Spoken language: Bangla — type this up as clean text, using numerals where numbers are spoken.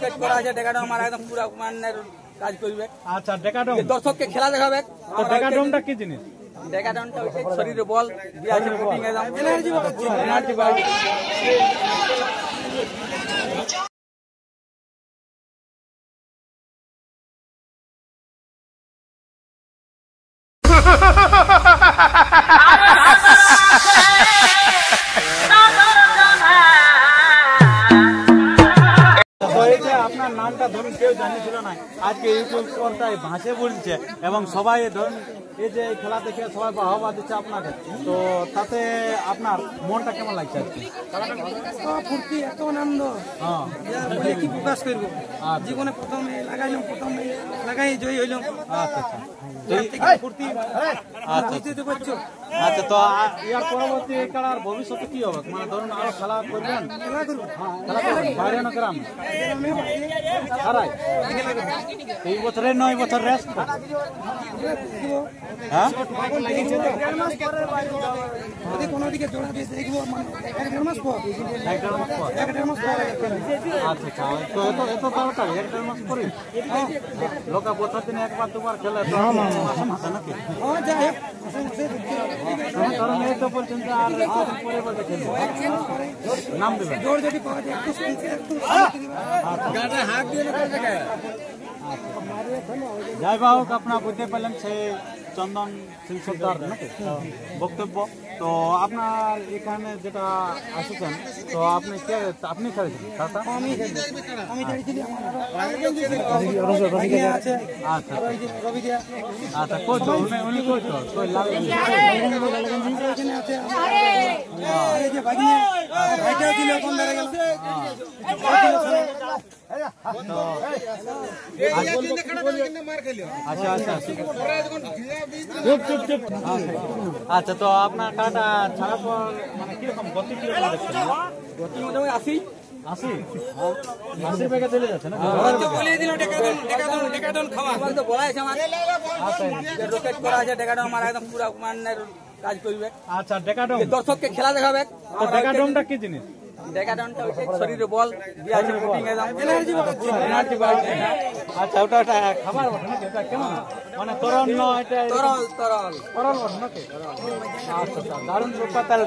রকেট করা আছে ডেকাডম আমার একদম পুরো মানের কাজ করবে। আচ্ছা ডেকাডম দর্শককে খেলা দেখাবে। তো ডেকাডমটা কি জিনিস? ডেকাডমটা হচ্ছে শরীরে বল দিয়ে আছে পুটিং একদম এনার্জি বাড়বে। আপনার নামটা ধরুন কেউ জানিয়েছিল না, আজকে ইউটিউব পর্দায় ভাসে বলছে এবং সবাই ধরুন এই যে খেলা দেখে সবাই বাহবা দিচ্ছে আপনাকে, তো তাতে আপনার মনটা কেমন লাগছে আজকে? ফুর্তি, এত আনন্দ, বলে কি প্রকাশ করবো। জীবনে প্রথমে লাগাই জয়ী হইলাম। আচ্ছা ফুর্তি দিতে পারছো। আচ্ছা, তো ইয়ার পরবর্তী খেলার ভবিষ্যতে কি হবে? মানে ধরুন আরো খেলা করবেন? খেলা করবেন বাইরে না গ্রামে? এই বছরের 9 বছর রেস্ট। হ্যাঁ, যদি কোনো দিকে জোড়া দিয়ে দেখবো, মানে 1-1.5 মাস পর। 1-1.5 মাস পর। আচ্ছা, তো এত তাড়াতাড়ি 1-1.5 মাস পরে লোকা বছর দিনে একবার দুবার খেলে তো মাসে নাকি? কারণ এই তো পর্যন্ত আর পরে বলতে খেলবো নাম দেবে জোর যদি পাওয়া যায় একটু হাত দিয়ে যাই হোক, আপনারা বুঝতে পারলেন সে চন্দন সিং সর্দার নাকি বক্তব্য। তো আপনার এখানে যেটা আসেছেন, তো আপনি খেলেছিলেন? আচ্ছা, কোচ উনি কোচ আচ্ছা, তো আপনার কাটা ছাড়া পর মানে কিরকম গতি গতি মোটামুটি 80 বেগে চলে যাচ্ছে না? রকেট করা আছে ডেকাডম আমার একদম পুরো মানের কাজ করবে। আচ্ছা ডেকাডম দর্শককে খেলা দেখাবে। তো ডেকাডমটা কি জিনিস? ডেকাডমটা হচ্ছে শরীরে বল দিয়ে আছে পুটিং একদম এনার্জি বাড়বে। আচ্ছা, ওটা খাবার বটে নাকি? এটা কেমন মানে তরল না? এটা তরল বটে নাকি? আচ্ছা, দারুণ ব্যাপার। তাহলে